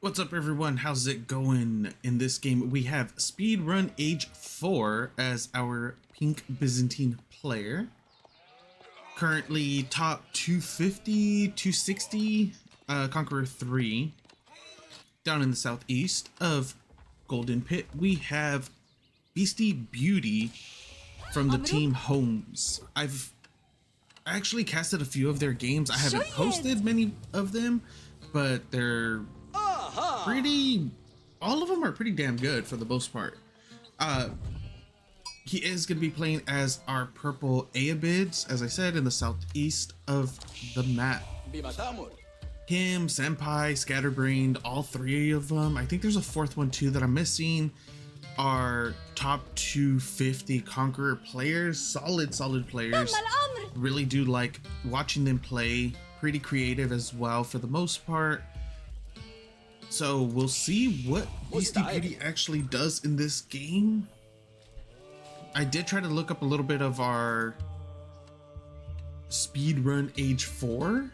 What's up everyone, how's it going? In this game we have Speedrun Age 4 as our pink Byzantine player. Currently top 250, 260, Conqueror 3. Down in the southeast of Golden Pit we have BeastyBeauty from the team HOMS. I've actually casted a few of their games. I haven't posted many of them, but they're all of them are pretty damn good for the most part. He is going to be playing as our purple Ayyubids, as I said, in the southeast of the map. Him, Senpai, Scatterbrained, all three of them. I think there's a fourth one too that I'm missing. Are top 250 Conqueror players, solid players. Really do like watching them play. Pretty creative as well for the most part. So we'll see what BeastyBeauty actually does in this game. I did try to look up a little bit of our Speedrun Age 4.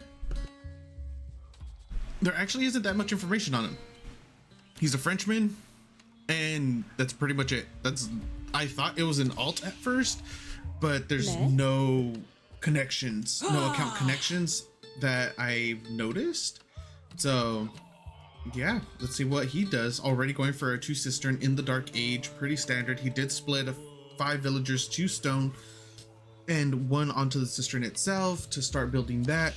There actually isn't that much information on him. He's a Frenchman, and that's pretty much it. I thought it was an alt at first, but there's no connections, no account connections that I've noticed. So yeah, let's see what he does. Already going for a 2 cistern in the Dark Age, pretty standard. He did split 5 villagers, 2 stone, and 1 onto the cistern itself to start building that.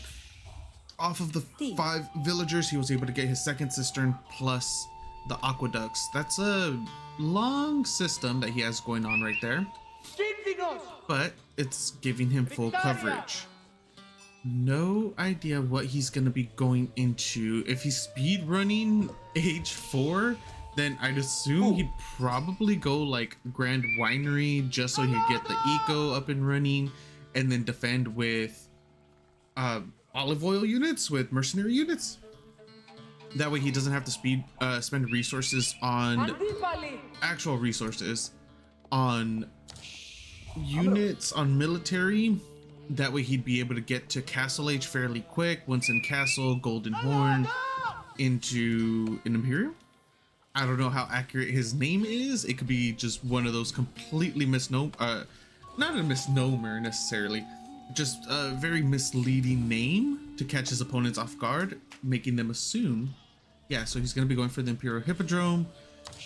Off of the 5 villagers, he was able to get his 2nd cistern plus the aqueducts. That's a long system that he has going on right there, but it's giving him full coverage. No idea what he's gonna be going into. If he's speed running Age 4, then I'd assume he'd probably go like Grand Winery just so he'd get the eco up and running, and then defend with olive oil units, with mercenary units. That way he doesn't have to spend resources on actual resources on units, on military. That way he'd be able to get to Castle Age fairly quick. Once in Castle, Golden Horn into an Imperial. I don't know how accurate his name is. It could be just one of those completely not a misnomer necessarily, just a very misleading name to catch his opponents off guard, making them assume. Yeah, so he's going to be going for the Imperial Hippodrome.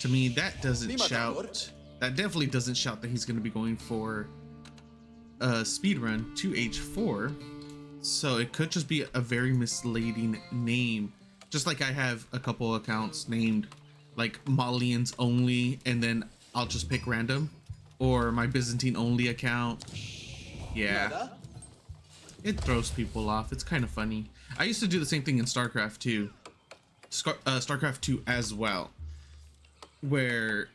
To me, that doesn't shout. That definitely doesn't shout that he's going to be going for speedrun to Age 4. So it could just be a very misleading name, just like I have a couple accounts named like Malians only, and then I'll just pick random, or my Byzantine only account. Yeah, it throws people off. It's kind of funny. I used to do the same thing in StarCraft 2, StarCraft 2 as well, where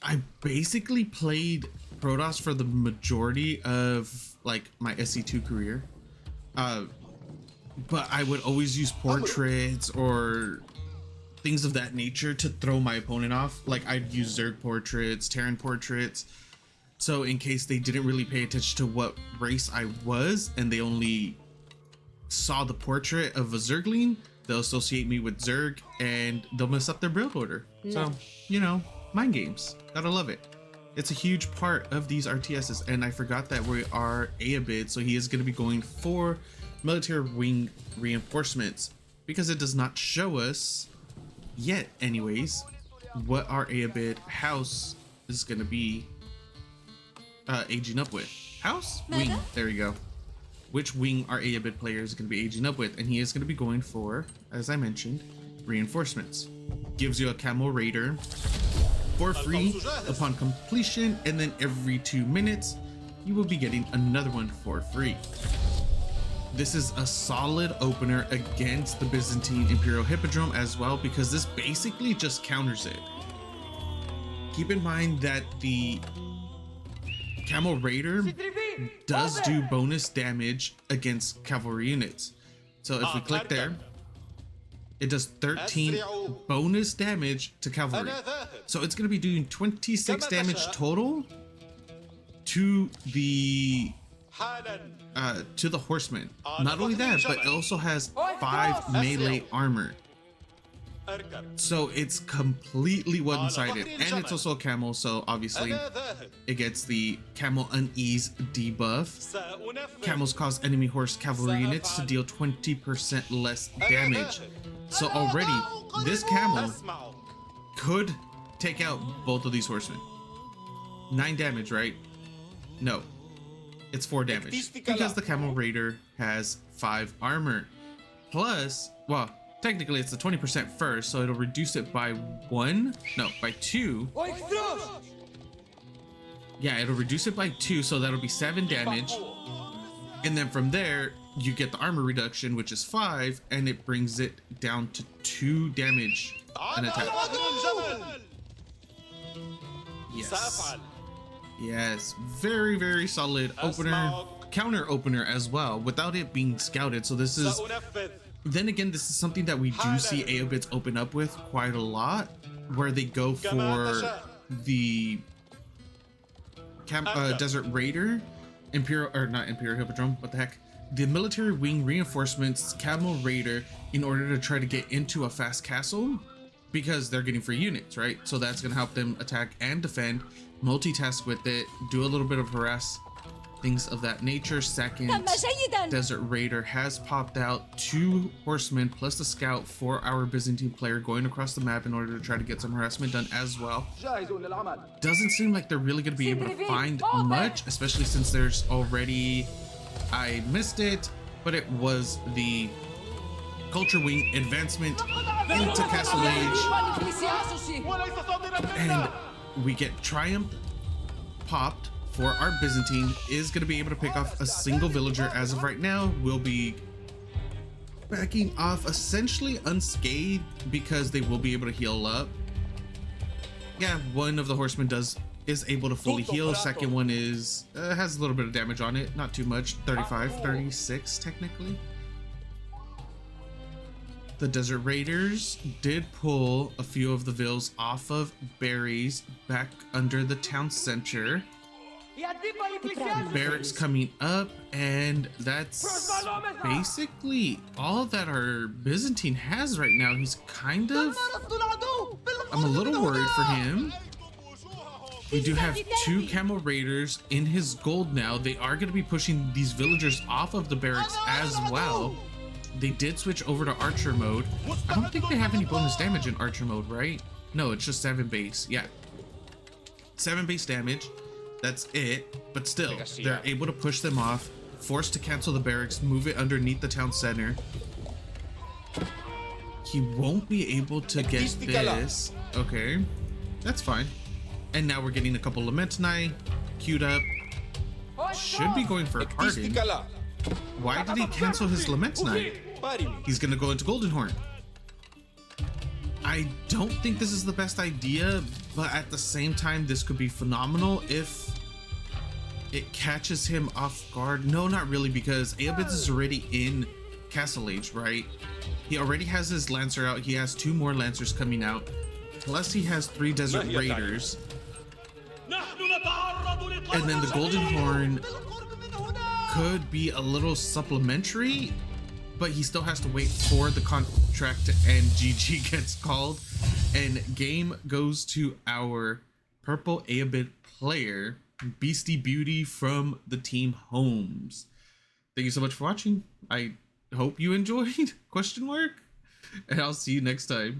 I basically played Protoss for the majority of like my SC2 career, but I would always use portraits or things of that nature to throw my opponent off. Like I'd use Zerg portraits, Terran portraits, so in case they didn't really pay attention to what race I was and they only saw the portrait of a Zergling, they'll associate me with Zerg and they'll mess up their build order. So, you know, mind games, gotta love it. It's a huge part of these RTSs. And I forgot that we are Ayyubids, so he is going to be going for military wing reinforcements, because it does not show us yet anyways what our Ayyubid house is going to be aging up with. House? Wing. There we go. Which wing our Ayyubid player is going to be aging up with, and he is going to be going for, as I mentioned, reinforcements. Gives you a Camel Raider for free upon completion, and then every 2 minutes you will be getting another one for free. This is a solid opener against the Byzantine Imperial Hippodrome as well, because this basically just counters it. Keep in mind that the Camel Raider does do bonus damage against cavalry units. So if we click there, it does 13 bonus damage to cavalry. So it's going to be doing 26 damage total to the horseman. Not only that, but it also has 5 melee armor. So it's completely one-sided, and it's also a camel, so obviously it gets the camel unease debuff. Camels cause enemy horse cavalry units to deal 20% less damage. So already this camel could take out both of these horsemen. 9 damage, right? No, it's 4 damage because the camel raider has 5 armor. Plus, well, technically it's the 20% first, so it'll reduce it by 1, no, by 2. Yeah, it'll reduce it by 2, so that'll be 7 damage. And then from there, you get the armor reduction, which is 5, and it brings it down to 2 damage an attack. Yes. Yes, very, very solid opener, counter opener as well, without it being scouted. So this is, then again, this is something that we do see Ayyubids open up with quite a lot, where they go for the Desert Raider, Imperial, or not Imperial Hippodrome, what the heck? The military wing reinforcements Camel Raider in order to try to get into a fast castle, because they're getting free units, right? So that's gonna help them attack and defend, multitask with it, do a little bit of harass, things of that nature. Second, Desert Raider has popped out 2 horsemen plus the scout for our Byzantine player going across the map in order to try to get some harassment done as well. Doesn't seem like they're really going to be able to find much, especially since there's already, I missed it, but it was the Culture Wing advancement into Castle Age, and we get Triumph popped for our Byzantine. Is going to be able to pick off a single villager as of right now. Will be backing off essentially unscathed because they will be able to heal up. Yeah, one of the horsemen is able to fully heal. Second one is has a little bit of damage on it, not too much, 35, 36 technically. The Desert Raiders did pull a few of the vills off of berries back under the town center. Barracks coming up, and that's basically all that our Byzantine has right now. He's kind of, I'm a little worried for him. We do have 2 Camel Raiders in his gold now. They are going to be pushing these villagers off of the barracks as well. They did switch over to Archer mode. I don't think they have any bonus damage in Archer mode, right? No, it's just 7 base. Yeah, 7 base damage. That's it. But still, they're able to push them off, forced to cancel the barracks, move it underneath the town center. He won't be able to get this. Okay, that's fine. And now we're getting a couple Lamentinai queued up. Should be going for a Harden. Why did he cancel his Lamentinai? He's gonna go into Goldenhorn. I don't think this is the best idea, but at the same time, this could be phenomenal if it catches him off guard. No, not really, because Ayyubids is already in Castle Age, right? He already has his Lancer out. He has 2 more Lancers coming out. Plus he has 3 Desert Raiders. And then the Golden Horn could be a little supplementary, but he still has to wait for the contract to end. GG gets called, and game goes to our purple Ayyubid player, BeastyBeauty from the team HOMS. Thank you so much for watching. I hope you enjoyed, question mark, and I'll see you next time.